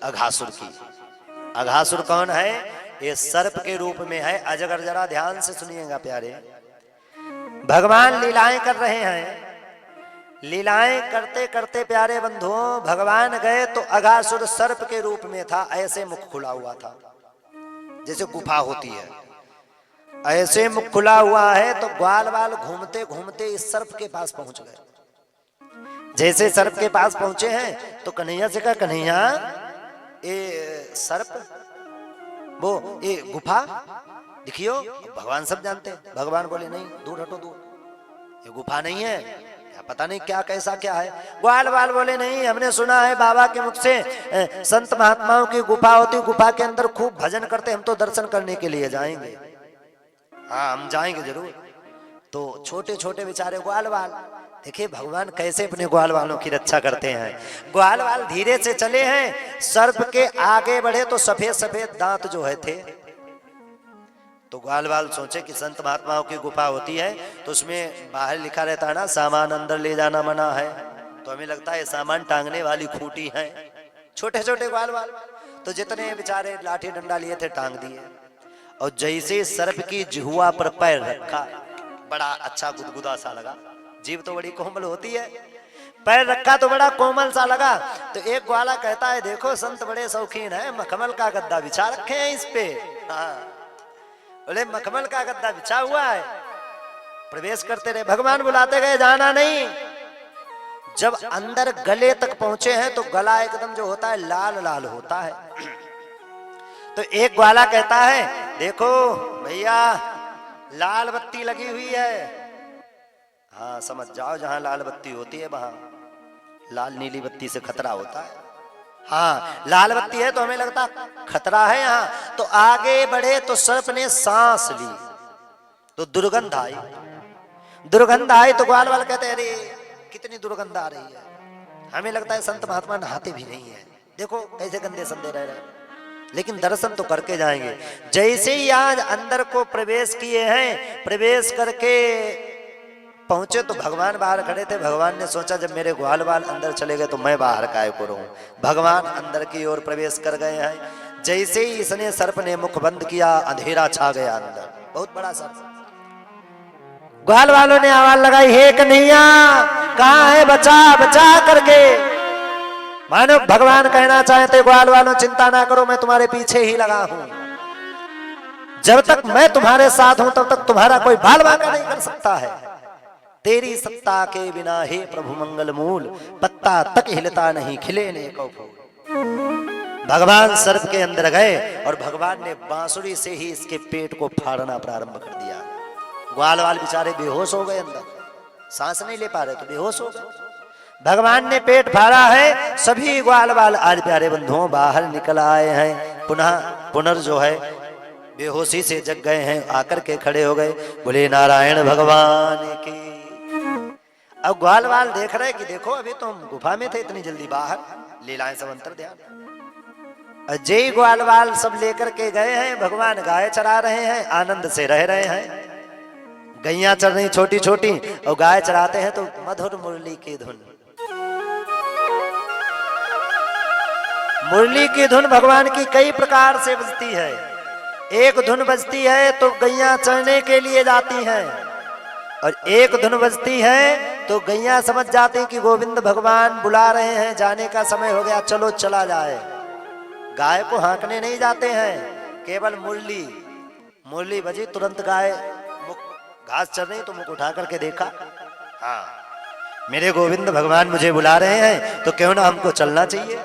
अघासुर की। अघासुर कौन है? ये सर्प के रूप में है अजगर। जरा ध्यान से सुनिएगा प्यारे, भगवान लीलाएं कर रहे हैं। लीलाएं करते करते प्यारे बंधुओं भगवान गए तो अघासुर सर्प के रूप में था। ऐसे मुख खुला हुआ था, जैसे गुफा होती है, ऐसे मुख खुला हुआ है। तो ग्वाल बाल घूमते घूमते इस सर्प के पास पहुंच गए। जैसे सर्प के पास पहुंचे हैं तो कन्हैया से कहा, कन्हैया ये सर्प, वो ये गुफा दिखियो। भगवान सब जानते हैं। भगवान बोले नहीं, दूर हटो दूर, ये गुफा नहीं है, क्या पता नहीं क्या कैसा क्या है। ग्वाल बाल बोले नहीं, हमने सुना है बाबा के मुख से संत महात्माओं की गुफा होती, गुफा के अंदर खूब भजन करते, हम तो दर्शन करने के लिए जाएंगे। हाँ हम जाएंगे जरूर। तो छोटे छोटे बेचारे ग्वाल बाल, देखिए भगवान कैसे अपने ग्वाल वालों की रक्षा करते हैं। ग्वाल बाल धीरे से चले हैं, सर्प के आगे बढ़े तो सफेद सफेद दांत जो है थे। तो ग्वाल बाल सोचे कि संत महात्माओं की गुफा होती है तो उसमें बाहर लिखा रहता है ना, सामान अंदर ले जाना मना है। तो हमें लगता है सामान टांगने वाली खूंटी है। छोटे छोटे ग्वाल बाल तो जितने बेचारे लाठी डंडा लिए थे टांग दिए। और जैसे सर्प की जिह्वा पर पैर रखा, बड़ा अच्छा गुदगुदा सा लगा। जीभ तो बड़ी कोमल होती है, पैर रखा तो बड़ा कोमल सा लगा। तो एक ग्वाला कहता है, देखो संत बड़े शौकीन है, मखमल का गद्दा बिछा रखे हैं इस पे। हाँ बोले मखमल का गद्दा बिछा हुआ है। प्रवेश करते रहे, भगवान बुलाते गए, जाना नहीं। जब अंदर गले तक पहुंचे हैं तो गला एकदम जो होता है लाल लाल होता है। तो एक ग्वाला कहता है, देखो भैया लाल बत्ती लगी हुई है। हाँ समझ जाओ, जहां लाल बत्ती होती है वहां लाल नीली बत्ती से खतरा होता है। हाँ लाल बत्ती है तो हमें लगता खतरा है यहाँ। तो आगे बढ़े तो सर्प ने सांस ली तो दुर्गंध आई। दुर्गंध आई तो ग्वाल वाल कहते, अरे कितनी दुर्गंध आ रही है, हमें लगता है संत महात्मा नहाते भी नहीं है, देखो कैसे गंदे संदे रह रहे। लेकिन दर्शन तो करके जाएंगे। जैसे ही आज अंदर को प्रवेश किए हैं, प्रवेश करके पहुंचे तो भगवान बाहर खड़े थे। भगवान ने सोचा जब मेरे ग्वाल बाल अंदर चले गए तो मैं बाहर काय को रहूं। भगवान अंदर की ओर प्रवेश कर गए हैं। जैसे ही इसने सर्प ने मुख बंद किया, अंधेरा छा गया अंदर, बहुत बड़ा सर्प। ग्वाल वालों ने आवाज लगाई, हे कन्हैया कहाँ है, बचा बचा करके। मानो भगवान कहना चाहते, ग्वाल वालों चिंता ना करो, मैं तुम्हारे पीछे ही लगा हूं। जब तक मैं तुम्हारे साथ हूं तब तक तुम्हारा कोई बाल बांका नहीं कर सकता है। तेरी सत्ता के बिना हे प्रभु मंगल मूल, पत्ता तक हिलता नहीं खिले ने को फूल। भगवान सर्प के अंदर गए और भगवान ने बांसुरी से ही इसके पेट को फाड़ना प्रारंभ कर दिया। ग्वाल वाल बेचारे बेहोश हो गए, अंदर सांस नहीं ले पा रहे तो बेहोश हो गए। भगवान ने पेट फाड़ा है। सभी ग्वाल बाल आज प्यारे बंधुओं बाहर निकल आए हैं। पुनः जो है बेहोशी से जग गए हैं, आकर के खड़े हो गए, बोले नारायण भगवान की। अब ग्वाल बाल देख रहे कि देखो अभी तो हम गुफा में थे, इतनी जल्दी बाहर, लीलाएं सब अंतर ध्यान। जय ग्वाल बाल सब लेकर के गए हैं। भगवान गाय चरा रहे हैं, आनंद से रह रहे हैं। गैया चल रही छोटी छोटी और गाय चराते हैं तो मधुर मुरली की धुन, मुरली की धुन भगवान की कई प्रकार से बजती है। एक धुन बजती है तो गैया चरने के लिए जाती हैं, और एक धुन बजती है तो गैया समझ जाती कि गोविंद भगवान बुला रहे हैं, जाने का समय हो गया, चलो चला जाए। गाय को हाँकने नहीं जाते हैं, केवल मुरली, मुरली बजी तुरंत गाय घास चर रही तो मुख उठा करके देखा, हाँ मेरे गोविंद भगवान मुझे बुला रहे हैं तो क्यों ना हमको चलना चाहिए।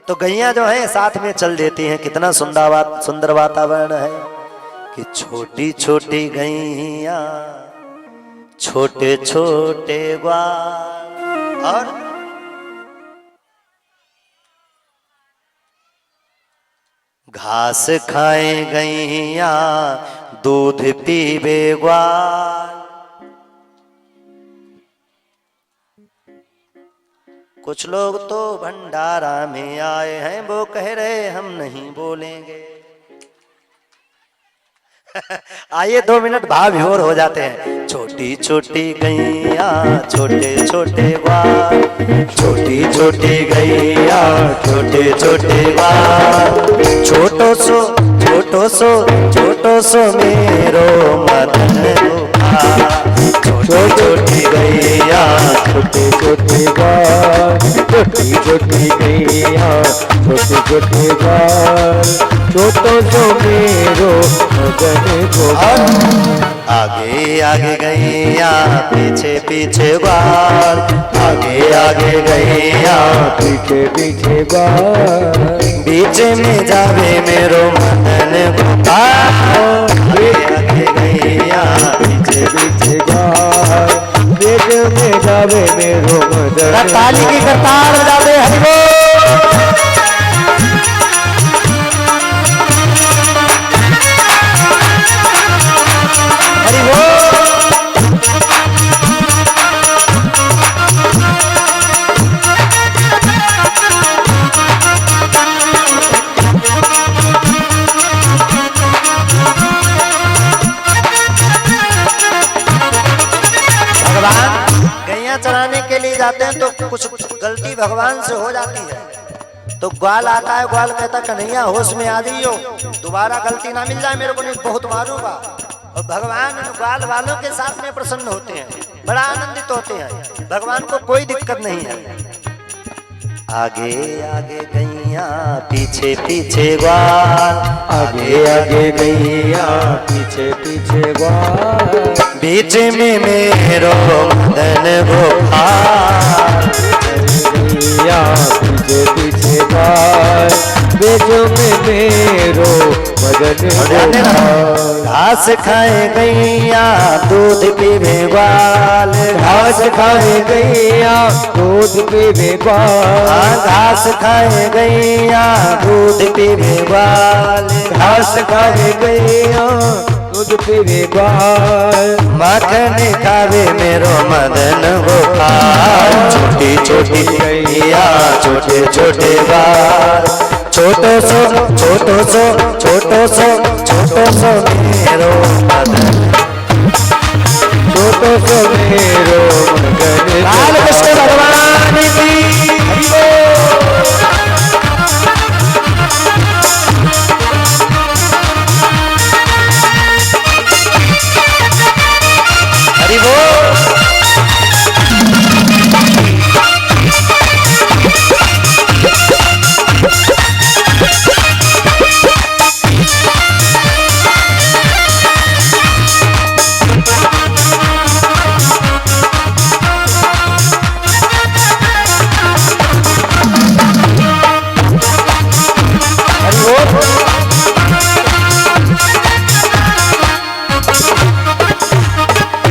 तो गैया जो है साथ में चल देती हैं। कितना सुंदर वातावरण है कि छोटी छोटी गैया, छोटे छोटे ग्वाल, और घास खाए गैया, दूध पीबे ग्वाल। कुछ लोग तो भंडारा में आए हैं, वो कह रहे हम नहीं बोलेंगे। आइए 2 मिनट भाव विभोर हो जाते हैं। छोटी छोटी गैया छोटे छोटे ग्वाल, छोटी छोटी गैया छोटे छोटे ग्वाल, छोटो सो मेरो मदन गोपाल। छोटी छोटी गैया छोटे छोटे ग्वाल, छोटी छोटी गैया छोटे छोटे ग्वाल, छोटो सो मेरो मदन गोपाल। आगे आगे गैया पीछे पीछे ग्वाल, आगे आगे गैया पीछे पीछे ग्वाल, बीच में जावे मेरो मदन गोपाल। आगे आगे गैया पीछे पीछे ग्वाल, बीच में जावे मेरो मदन। ताली की कतार बजावे हरि बोल। गैया चराने के लिए जाते हैं तो कुछ गलती भगवान से हो जाती है, तो ग्वाल आता है, ग्वाल कहता कन्हैया होश में आ जाइयो, दोबारा गलती ना मिल जाए, मेरे को नहीं बहुत मारूंगा। और भगवान उन ग्वाल वालों के साथ में प्रसन्न होते हैं, बड़ा आनंदित होते हैं, भगवान को कोई दिक्कत नहीं है। आगे आगे गैया पीछे पीछे ग्वाल, आगे आगे गैया पीछे पीछे ग्वाल, बीच में मेरो मदन गोपाल। गैया पीछे पीछे ग्वाल, बीच में मेरो मदन गोपाल। घास खाए गैया दूध पीवे ग्वाल, घास खाए गैया दूध पीवे ग्वाल, घास खाए गैया दूध पीवे ग्वाल, घास खाए गैया दूध पीवे ग्वाल, माखन खावे मेरो मदन गोपाल। छोटी छोटी गैया छोटे छोटे ग्वाल, छोटो सो मेरो मदन, छोटो सो मेरो मदन। लाल कृष्ण भगवान की हरि बोल। हरि बोल।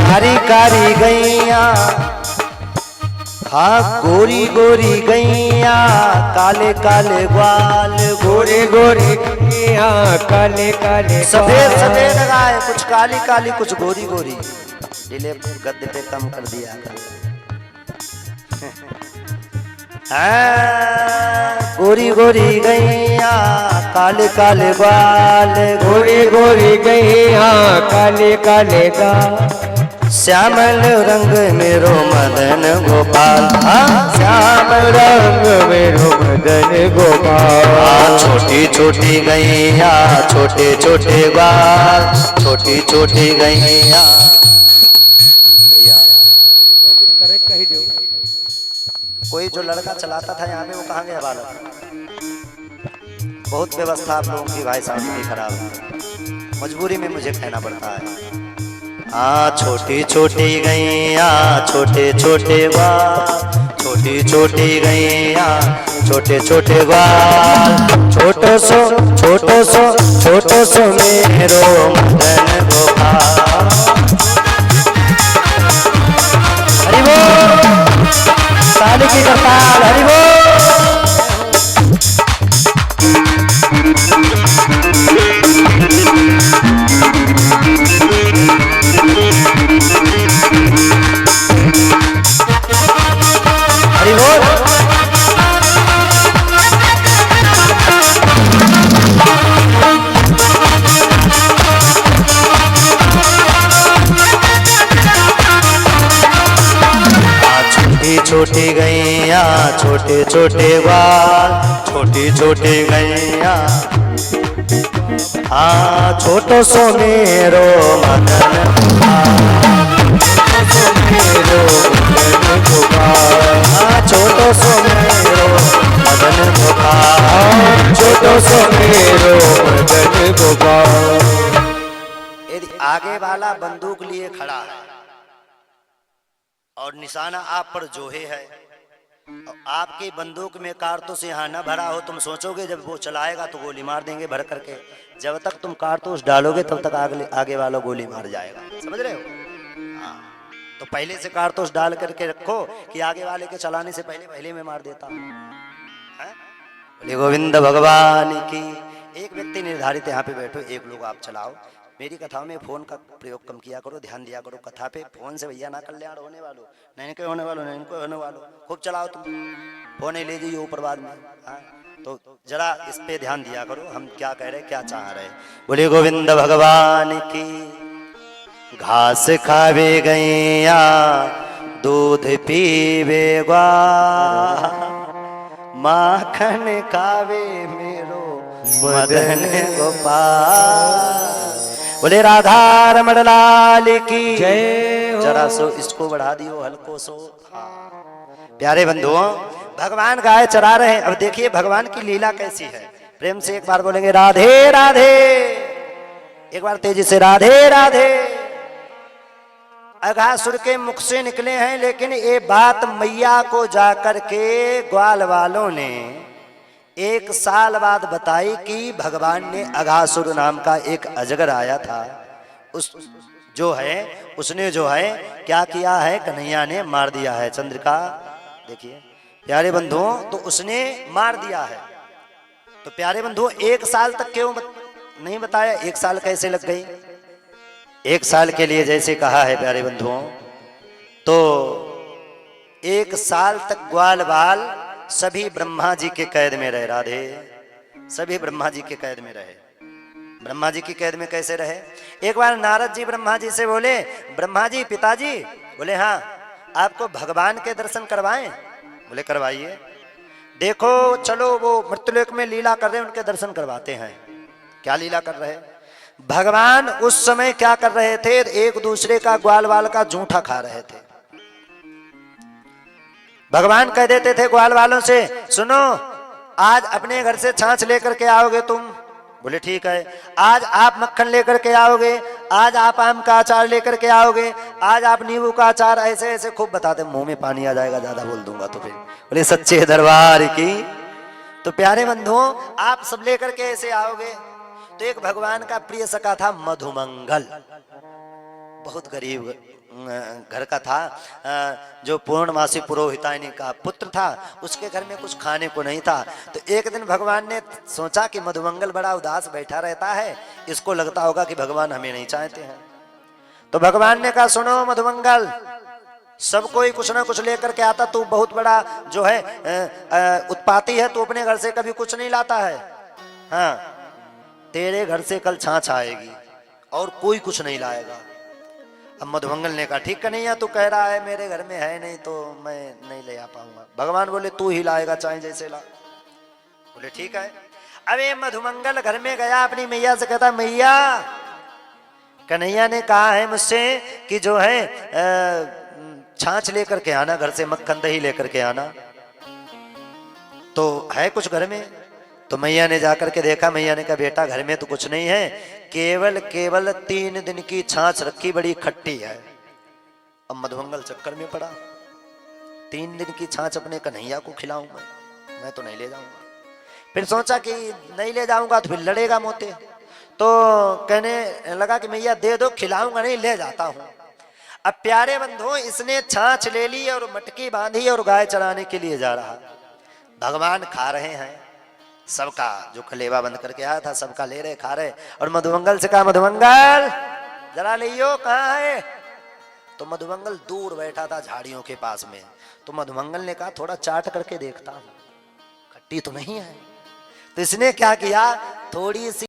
कारी कारी गैया, हाँ गोरी गोरी गैया, काले काले ग्वाल, गोरे गोरे गैया काले काले, सफेद सफेद गाय, कुछ काली काली कुछ गोरी गोरी। डिले गद्दे पे कम कर दिया। गोरी गोरी गैया काले काले ग्वाल, गोरे गोरे गैया काले काले गाल, श्यामल रंग मेरो मदन गोपाल। श्याम रंग मेरो मदन गोपाल। छोटी छोटी गैया छोटे छोटे ग्वाल, छोटी छोटी गैया। कोई जो लड़का चलाता था यहाँ पे वो कहाँ गया बालक? बहुत व्यवस्था आप लोगों की भाई साहब की खराब है, मजबूरी में मुझे कहना पड़ता है। छोटी छोटी गैया छोटे छोटे ग्वाल, छोटी छोटी गैया छोटे छोटे ग्वाल, छोटो सो मेरो मदन गोपाल। हरि बोल। ताली की करताल। हरि बोल। हरि बोल। छोटे छोटे ग्वाल छोटी छोटी गैया, हाँ छोटो सो मेरो मदन हाँ छोटो सो मेरो मदन गोपाल, छोटो सो मेरो मदन गोपाल। यदि आगे वाला बंदूक लिए खड़ा है और निशाना आप पर जोहे है और आपकी बंदूक में कारतूस यहाँ न भरा हो, तुम सोचोगे जब वो चलाएगा तो गोली मार देंगे भर करके। जब तक तुम कारतूस डालोगे तब तक आगे वाला गोली मार जाएगा, समझ रहे हो? हाँ, तो पहले से कारतूस डाल करके रखो कि आगे वाले के चलाने से पहले मैं मार देता हूँ। बोले गोविंद भगवान की। एक व्यक्ति निर्धारित यहाँ पे बैठो, एक लोग आप चलाओ। मेरी कथाओं में फोन का प्रयोग कम किया करो, ध्यान दिया करो कथा पे। फोन से भैया ना कल्याण होने वालों, नहीं इनके होने वालों, नहीं इनको होने वालों। खूब चलाओ तुम, फोन ही ले जाइए ऊपर बाद में। हाँ, तो जरा इस पे ध्यान दिया करो, हम क्या कह रहे क्या चाह रहे। बोले गोविंद भगवान की। घास खावे गैया दूध पीवे ग्वाल, माखन खावे मेरो मदन गोपाल। बोले राधा रमण लाल की जय हो। जरा सो इसको बढ़ा दियो हल्को सो। प्यारे बंधुओं, भगवान गाय चरा रहे हैं। अब देखिए भगवान की लीला कैसी है। प्रेम से एक बार बोलेंगे राधे राधे, एक बार तेजी से राधे राधे। अघासुर के मुख से निकले हैं, लेकिन ये बात मैया को जाकर के ग्वाल वालों ने 1 साल बाद बताई कि भगवान ने अघासुर नाम का एक अजगर आया था, उस जो है उसने जो है क्या किया है, कन्हैया ने मार दिया है। चंद्रिका देखिए प्यारे बंधुओं, तो उसने मार दिया है। तो प्यारे बंधुओं 1 साल तक क्यों नहीं बताया? 1 साल कैसे लग गई? 1 साल के लिए जैसे कहा है प्यारे बंधुओं, तो 1 साल तक ग्वाल बाल सभी ब्रह्मा जी के कैद में रहे। राधे, सभी ब्रह्मा जी के कैद में रहे। ब्रह्मा जी की कैद में कैसे रहे? एक बार नारद जी ब्रह्मा जी से बोले, ब्रह्मा जी पिताजी, बोले हाँ आपको भगवान के दर्शन करवाएं? बोले करवाइए। देखो चलो वो मृत्युलोक में लीला कर रहे हैं, उनके दर्शन करवाते हैं। क्या लीला कर रहे हैं? भगवान उस समय क्या कर रहे थे? एक दूसरे का ग्वाल वाल का जूठा खा रहे थे। भगवान कह देते थे ग्वाल वालों से, सुनो आज अपने घर से छाछ लेकर के आओगे तुम? बोले ठीक है। आज आप मक्खन लेकर के आओगे, आज आप आम का अचार लेकर के आओगे, आज आप नींबू का अचार, ऐसे ऐसे खूब बताते। मुंह में पानी आ जाएगा ज्यादा बोल दूंगा तो फिर। बोले सच्चे दरबार की। तो प्यारे बंधुओं आप सब लेकर के ऐसे आओगे। तो एक भगवान का प्रिय सखा था मधुमंगल, बहुत गरीब घर का था, जो पूर्णमासी पुरोहितानी का पुत्र था। उसके घर में कुछ खाने को नहीं था। तो एक दिन भगवान ने सोचा कि मधुमंगल बड़ा उदास बैठा रहता है, इसको लगता होगा कि भगवान हमें नहीं चाहते हैं। तो भगवान ने कहा सुनो मधुमंगल, सब कोई कुछ ना कुछ लेकर के आता, तू बहुत बड़ा जो है उत्पाती है, तू अपने घर से कभी कुछ नहीं लाता है। हाँ, तेरे घर से कल छाछ आएगी और कोई कुछ नहीं लाएगा। अब मधुमंगल ने कहा ठीक है, नहीं तू कह रहा है मेरे घर में है नहीं तो मैं नहीं ले आ पाऊंगा। भगवान बोले तू ही लाएगा चाहे जैसे ला। बोले ठीक है। अब ये मधुमंगल घर में गया, अपनी मैया से कहता मैया कन्हैया ने कहा है मुझसे कि जो है छाछ लेकर के आना, घर से मक्खन दही लेकर के आना। तो है कुछ घर में? तो मैया ने जाकर के देखा। मैया ने कहा बेटा घर में तो कुछ नहीं है, केवल 3 दिन की छाछ रखी, बड़ी खट्टी है। अब मधुमंगल चक्कर में पड़ा, 3 दिन की छाछ अपने कन्हैया को खिलाऊं मैं तो नहीं ले जाऊंगा। फिर सोचा कि नहीं ले जाऊंगा तो फिर लड़ेगा मोते। तो कहने लगा कि मैया दे दो, खिलाऊंगा नहीं, ले जाता हूं। अब प्यारे बंधुओं इसने छाछ ले ली और मटकी बांधी और गाय चराने के लिए जा रहा। भगवान खा रहे हैं, सबका जो खलेवा बंद करके आया था सबका ले रहे, खा रहे। और मधुमंगल से कहा मधुमंगल जरा लियो, कहाँ है? तो मधुमंगल दूर बैठा था झाड़ियों के पास में। तो मधुमंगल ने कहा थोड़ा चाट करके देखता हूं, खट्टी तो नहीं है। तो इसने क्या किया, थोड़ी सी